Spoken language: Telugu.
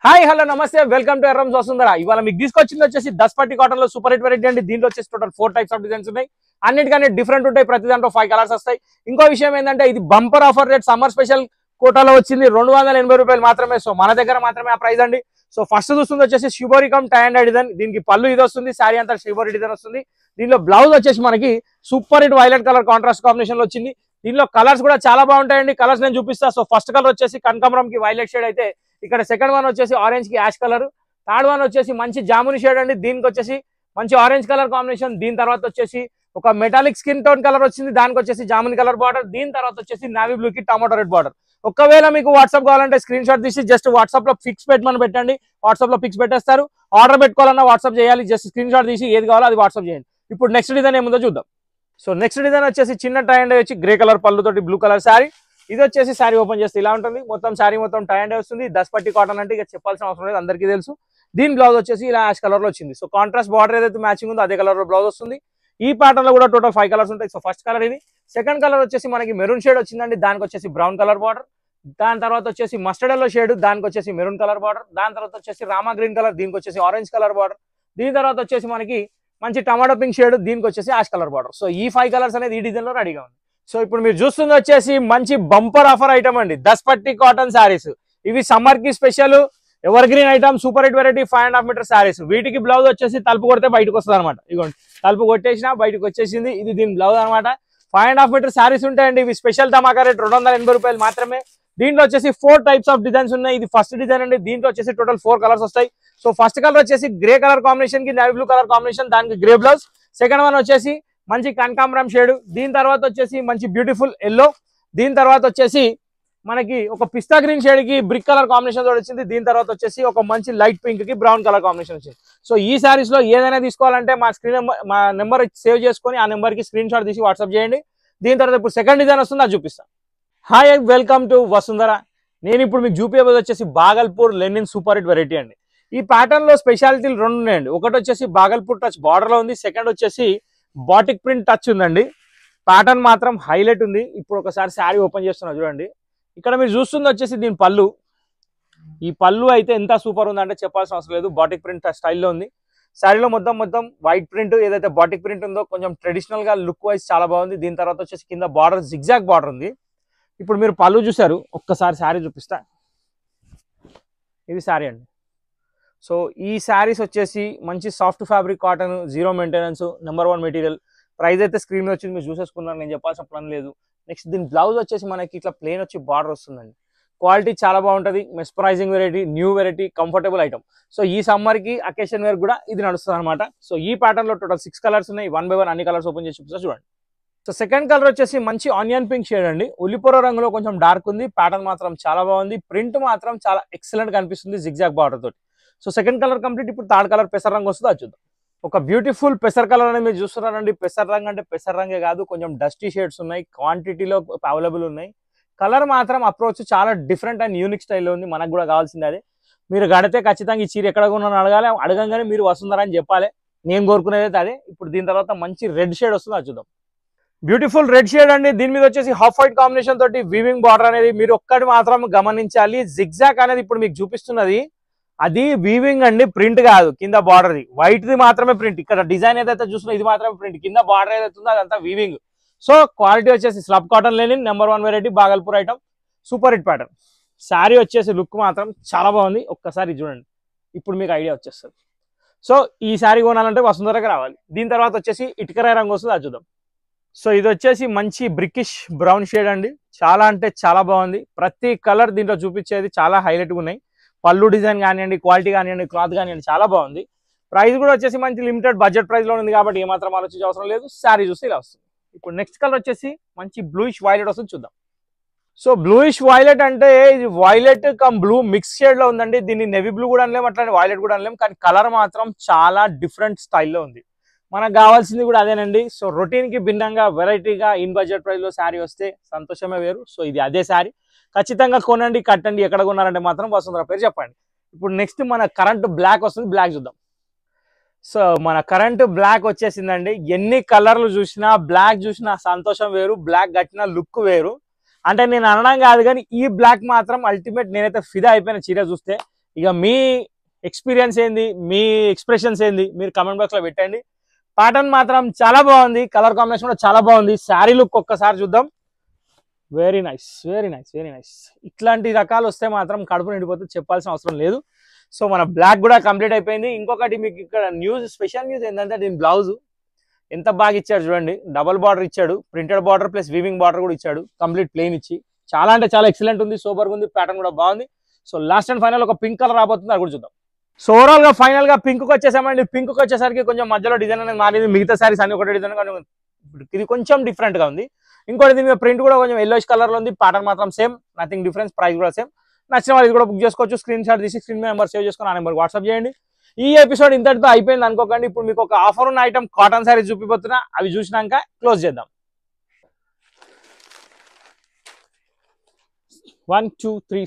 హాయ్ హలో నమస్తే వెల్కమ్ టు ఎర్రమ్స్ వసుంధర. ఇవాళ మీకు తీసుకొచ్చింది వచ్చేసి దస్పట్టి కాటన్ లో సూపర్ హిట్ వెరైటీ అండి. దీంట్లో వచ్చేసి టోటల్ 4 టైప్స్ ఆఫ్ డిజైన్స్ ఉన్నాయి. అన్నిటికన్నా డిఫరెంట్ ఉంటాయి. ప్రతి దాంట్లో 5 కలర్స్ వస్తాయి. ఇంకో విషయం ఏంటంటే ఇది bumper offer rate summer special కోటాలో వచ్చింది. 280 రూపాయలు మాత్రమే. సో మన దగ్గర మాత్రమే ఆ ప్రైస్ అండి. సో ఫస్ట్ చూస్తుంది వచ్చేసి shibori come tie and design. దీనికి పళ్ళు ఇది వస్తుంది, శారీ అంతా షిబోరి డిజైన్ వస్తుంది. దీనిలో బ్లౌజ్ వచ్చేసి మనకి super hit violet colour contrast combination లో వచ్చింది. దీనిలో కలర్స్ కూడా చాలా బాగుంటాయండి. కలర్స్ నేను చూపిస్తా. సో ఫస్ట్ కలర్ వచ్చేసి కనకాంబరం కి వైలెట్ షేడ్ అయితే, ఇక్కడ సెకండ్ వన్ వచ్చేసి ఆరెంజ్ కి యాష్ కలర్, థర్డ్ వన్ వచ్చేసి మంచి జాముని షేడ్ అండి. దీనికి వచ్చేసి మంచి ఆరెంజ్ కలర్ కాంబినేషన్. దీని తర్వాత వచ్చేసి ఒక మెటాలిక్ స్కిన్ టోన్ కలర్ వచ్చింది, దానికి వచ్చేసి జాముని కలర్ బార్డర్. దీని తర్వాత వచ్చేసి నావీ బ్లూ కి టమాటో రెడ్ బార్డర్. ఒకవేళ మీకు వాట్సాప్ కావాలంటే స్క్రీన్ షాట్ తీసి జస్ట్ వాట్సాప్ లో ఫిక్స్ పెట్టమని పెట్టండి. వాట్సాప్ లో ఫిక్స్ పెట్టేస్తారు. ఆర్డర్ పెట్టుకోవాలన్నా వాట్సాప్ చేయాలి. జస్ట్ స్క్రీన్ షాట్ తీసి ఏది కావాలో అది వాట్సాప్ చేయండి. ఇప్పుడు నెక్స్ట్ డిజైన్ ఏముందో చూద్దాం. సో నెక్స్ట్ డిజైన్ వచ్చేసి చిన్న టై అండ్ వచ్చి గ్రే కలర్ పళ్ళు తోటి బ్లూ కలర్ శారీ. ఇది వచ్చేసి శారీ ఓపెన్ చేస్తే ఇలా ఉంటుంది. మొత్తం శారీ మొత్తం టై అండ్ వస్తుంది. దస్పట్టి కాటన్ అంటే ఇక చెప్పాల్సిన అవసరం లేదు, అందరికీ తెలుసు. దీని బ్లౌజ్ వచ్చేసి ఇలా యాష్ కలర్ లో వచ్చింది. సో కాంట్రాస్ట్ బార్డర్ ఏదైతే మ్యాచింగ్ ఉందో అదే కలర్ లో బ్లౌజ్ వస్తుంది. ఈ ప్యాటర్న్ లో కూడా టోటల్ 5 కలర్స్ ఉంటాయి. సో ఫస్ట్ కలర్ ఇది. సెకండ్ కలర్ వచ్చేసి మనకి మెరూన్ షేడ్ వచ్చిందండి. దానికి వచ్చేసి బ్రౌన్ కలర్ బార్డర్. దాని తర్వాత వచ్చేసి మస్టర్డ్ ఎల్లో షేడ్, దానికి వచ్చేసి మెరూన్ కలర్ బార్డర్. దాని తర్వాత వచ్చేసి రామా గ్రీన్ కలర్, దీనికి వచ్చేసి ఆరెంజ్ కలర్ బార్డర్. దీని తర్వాత వచ్చేసి మనకి మంచి టమాటో పింక్ షేడ్, దీనికి వచ్చేసి యాష్ కలర్ బార్డర్. సో ఈ 5 కలర్స్ అనేది ఈ డిజైన్ లో రెడీగా ఉంది. సో ఇప్పుడు మీరు చూస్తుంది వచ్చేసి మంచి బంపర్ ఆఫర్ ఐటమ్ అండి, దస్పట్టి కాటన్ శారీస్. ఇవి సమ్మర్ కి special evergreen item, super hit variety 5.5 metre saris. వీటికి బ్లౌజ్ వచ్చేసి తలుపు కొడితే బయటకు వస్తుంది అనమాట. ఇదిగోండి తలుపు కొట్టేసినా బయటకు వచ్చేసింది. ఇది దీని బ్లౌజ్ అనమాట. 5.5 మీటర్ శారీస్ ఉంటాయండి. ఇవి స్పెషల్ ధమాకా రేట్ 280 రూపాయలు మాత్రమే. దీంట్లో వచ్చేసి 4 టైప్స్ ఆఫ్ డిజైన్స్ ఉన్నాయి. ఇది ఫస్ట్ డిజైన్ అండి. దీంట్లో వచ్చేసి టోటల్ 4 కలర్స్ వస్తాయి. సో ఫస్ట్ కలర్ వచ్చేసి గ్రే కలర్ కాంబినేషన్ కి నేవీ బ్లూ కలర్ కాంబినేషన్, దానికి గ్రే బ్లౌజ్. సెకండ్ వన్ వచ్చేసి మంచి కనకాంబరం షేడ్. దీని తర్వాత వచ్చేసి మంచి బ్యూటిఫుల్ ఎల్లో. దీని తర్వాత వచ్చేసి మనకి ఒక పిస్తా గ్రీన్ షేడ్ కి బ్రిక్ కలర్ కాంబినేషన్ తోటి వచ్చింది. దీని తర్వాత వచ్చేసి ఒక మంచి లైట్ పింక్ కి బ్రౌన్ కలర్ కాంబినేషన్ వచ్చింది. సో ఈ శారీస్ లో ఏదైనా తీసుకోవాలంటే మా నెంబర్ సేవ్ చేసుకొని ఆ నెంబర్ కి స్క్రీన్ షాట్ తీసి వాట్సాప్ చేయండి. దీని తర్వాత ఇప్పుడు సెకండ్ డిజైన్ వస్తుంది, అది చూపిస్తాను. Hi welcome to Vasundhara. నేను ఇప్పుడు మీకు చూపించబోయేది వచ్చేసి Bhagalpur linen super hit variety అండి. ఈ ప్యాటర్న్ లో స్పెషాలిటీలు 2 ఉన్నాయండి. ఒకటి వచ్చేసి బాగల్పూర్ టచ్ బార్డర్ లో ఉంది. సెకండ్ వచ్చేసి బాటిక్ ప్రింట్ టచ్ ఉందండి. ప్యాటర్న్ మాత్రం హైలైట్ ఉంది. ఇప్పుడు ఒకసారి శారీ ఓపెన్ చేస్తున్నా చూడండి. ఇక్కడ మీరు చూస్తుంది వచ్చేసి దీని పళ్ళు. ఈ పళ్ళు అయితే ఎంత సూపర్ ఉందంటే చెప్పాల్సిన అవసరం లేదు. బాటిక్ ప్రింట్ స్టైల్లో ఉంది. శారీలో మొత్తం వైట్ ప్రింట్ ఏదైతే బాటిక్ ప్రింట్ ఉందో కొంచెం ట్రెడిషనల్ గా లుక్ వైజ్ చాలా బాగుంది. దీని తర్వాత వచ్చేసి కింద బార్డర్ జిగ్జాగ్ బార్డర్ ఉంది. ఇప్పుడు మీరు పళ్ళు చూసారు, ఒక్కసారి శారీ చూపిస్తా. ఇది శారీ అండి. సో ఈ శారీస్ వచ్చేసి మంచి soft fabric cotton, 0 maintenance, number 1 material. Price అయితే స్క్రీన్ మీద వచ్చింది, మీరు చూసేసుకున్నారు, నేను చెప్పాల్సిన పని లేదు. నెక్స్ట్ దీని బ్లౌజ్ వచ్చేసి మనకి ఇట్లా ప్లేన్ వచ్చి బార్డర్ వస్తుందండి. క్వాలిటీ చాలా బాగుంటుంది. Mesmerising variety, new variety, comfortable item. So ఈ సమ్మర్ కి అకేషన్ వేర్ కూడా ఇది నడుస్తుంది అనమాట. సో ఈ ప్యాటర్న్ లో టోటల్ 6 కలర్స్ ఉన్నాయి. 1 by 1 అన్ని కలర్స్ ఓపెన్ చేసి చూపిస్తా చూడండి. సో సెకండ్ కలర్ వచ్చేసి మంచి ఆనియన్ పింక్ షేడ్ అండి. ఉల్లిపొర రంగులో కొంచెం డార్క్ ఉంది. ప్యాటర్న్ మాత్రం చాలా బాగుంది. ప్రింట్ మాత్రం చాలా ఎక్సలెంట్ కనిపిస్తుంది జిగ్జాగ్ బార్డర్ తోటి. So second colour complete. ఇప్పుడు థర్డ్ కలర్ పెసర్ రంగు వస్తుంది, అది చూద్దాం. ఒక బ్యూటిఫుల్ పెసర్ కలర్ అనేది మీరు చూస్తున్నారండి. పెసర్ రంగు అంటే పెసర్ రంగే కాదు, కొంచెం డస్టీ షేడ్స్ ఉన్నాయి. క్వాంటిటీలో అవైలబుల్ ఉన్నాయి. కలర్ మాత్రం అప్రోచ్ చాలా డిఫరెంట్ అండ్ యూనిక్ స్టైల్లో ఉంది. మనకు కూడా కావాల్సింది అదే. మీరు గడితే ఖచ్చితంగా ఈ చీర ఎక్కడ కొన్నాను అడగాలి. అడగంగానే మీరు వస్తుందని చెప్పాలి. నేను కోరుకునేది అదే. ఇప్పుడు దీని తర్వాత మంచి రెడ్ షేడ్ వస్తుంది, అది చూద్దాం. బ్యూటిఫుల్ రెడ్ షేడ్ అండి. దీని మీద వచ్చేసి హాఫ్ వైట్ కాంబినేషన్ తోటి వీవింగ్ బార్డర్ అనేది మీరు ఒక్కటి మాత్రం గమనించాలి. జిగ్జాగ్ అనేది ఇప్పుడు మీకు చూపిస్తున్నది అది వీవింగ్ అండి, ప్రింట్ కాదు. కింద బార్డర్ వైట్ ది మాత్రమే ప్రింట్. ఇక్కడ డిజైన్ ఏదైతే చూస్తున్నా ఇది మాత్రమే ప్రింట్. కింద బార్డర్ ఏదైతే ఉందో అదంతా వీవింగ్. సో క్వాలిటీ వచ్చేసి slub cotton Lenin, number 1 variety, Bhagalpur item, super hit pattern. Sari వచ్చేసి లుక్ మాత్రం చాలా బాగుంది. ఒక్కసారి చూడండి, ఇప్పుడు మీకు ఐడియా వచ్చేస్తుంది. సో ఈ శారీ కొనాలంటే వసుంధరకి రావాలి. దీని తర్వాత వచ్చేసి ఇటుకరాయి రంగు వస్తుంది, అది చూద్దాం. సో ఇది వచ్చేసి మంచి బ్రికిష్ బ్రౌన్ షేడ్ అండి. చాలా అంటే చాలా బాగుంది. ప్రతి కలర్ దీంట్లో చూపించేది చాలా హైలైట్గా ఉన్నాయి. పళ్ళు డిజైన్ కానివ్వండి, క్వాలిటీ కానివ్వండి, క్లాత్ కానివ్వండి, చాలా బాగుంది. ప్రైస్ కూడా వచ్చేసి మంచి లిమిటెడ్ బడ్జెట్ ప్రైస్ లో ఉంది కాబట్టి ఏమాత్రం ఆలోచించే అవసరం లేదు. శారీ చూస్తే ఇలా వస్తుంది. ఇప్పుడు నెక్స్ట్ కలర్ వచ్చేసి మంచి బ్లూయిష్ వైలెట్ వస్తుంది, చూద్దాం. సో బ్లూయిష్ వైలెట్ అంటే ఇది violet come blue mix shade లో ఉందండి. దీన్ని నెవీ బ్లూ కూడా అనలేము, అట్లాంటి వైలెట్ కూడా అనలేము. కానీ కలర్ మాత్రం చాలా డిఫరెంట్ స్టైల్లో ఉంది. మనకు కావాల్సింది కూడా అదేనండి. సో రొటీన్ కి భిన్నంగా వెరైటీగా ఇన్ బడ్జెట్ ప్రైస్ లో శారీ వస్తే సంతోషమే వేరు. సో ఇది అదే శారీ. ఖచ్చితంగా కొనండి, కట్టండి. ఎక్కడ కొన్నారంటే మాత్రం వసుంధర పేరు చెప్పండి. ఇప్పుడు నెక్స్ట్ మన కరెంట్ బ్లాక్ వస్తుంది, బ్లాక్ చూద్దాం. సో మన కరెంట్ బ్లాక్ వచ్చేసిందండి. ఎన్ని కలర్లు చూసినా బ్లాక్ చూసినా సంతోషం వేరు, బ్లాక్ కట్టిన లుక్ వేరు. అంటే నేను అనడం కాదు కానీ ఈ బ్లాక్ మాత్రం అల్టిమేట్. నేనైతే ఫిదా అయిపోయిన చీర చూస్తే. ఇక మీ ఎక్స్పీరియన్స్ ఏంది, మీ ఎక్స్ప్రెషన్స్ ఏంది మీరు కమెంట్ బాక్స్ లో పెట్టండి. ప్యాటర్న్ మాత్రం చాలా బాగుంది, కలర్ కాంబినేషన్ కూడా చాలా బాగుంది. శారీ లుక్ ఒక్కసారి చూద్దాం. Very nice, very nice, very nice. ఇట్లాంటి రకాలు వస్తే మాత్రం కడుపు నిండిపోతుంది, చెప్పాల్సిన అవసరం లేదు. సో మన బ్లాక్ కూడా కంప్లీట్ అయిపోయింది. ఇంకొకటి మీకు ఇక్కడ న్యూస్, స్పెషల్ న్యూస్ ఏంటంటే దీని బ్లౌజ్ ఎంత బాగా ఇచ్చాడు చూడండి. డబల్ బార్డర్ ఇచ్చాడు, printed border plus weaving border కూడా ఇచ్చాడు, కంప్లీట్ ప్లెయిన్ ఇచ్చి చాలా అంటే చాలా ఎక్సలెంట్ ఉంది, సూపర్గా ఉంది. ప్యాటర్న్ కూడా బాగుంది. సో లాస్ట్ అండ్ ఫైనల్ ఒక పింక్ కలర్ రాబోతుంది, అది కూడా చూద్దాం. సో ఓవరాల్ గా ఫైనల్ గా పింక్ కి వచ్చేసామండి. పింక్ కి వచ్చేసరికి కొంచెం మధ్యలో డిజైన్ అనేది మారింది. మిగతా సారీస్ అన్ని ఒకటే డిజైన్, కానీ ఇది కొంచెం డిఫరెంట్ గా ఉంది. ఇంకోటి దీని ప్రింట్ కూడా కొంచెం ఎల్లోష్ కలర్ లో ఉంది. ప్యాటర్న్ మాత్రం సేమ్, నథింగ్ డిఫరెన్స్. ప్రైస్ కూడా సేమ్. నచ్చిన వాళ్ళు ఇది కూడా బుక్ చేసుకోవచ్చు. స్క్రీన్ షాట్ తీసి స్క్రీన్ నెంబర్ సేవ్ చేసుకుని ఆ నెంబర్ వాట్సాప్ చేయండి. ఈ ఎపిసోడ్ ఇంతటితో అయిపోయింది అనుకోకండి. ఇప్పుడు మీకు ఒక ఆఫర్ ఉన్న ఐటమ్ కాటన్ సారీస్ చూపిపోతున్నా, అవి చూసినాక క్లోజ్ చేద్దాం. 1 2 3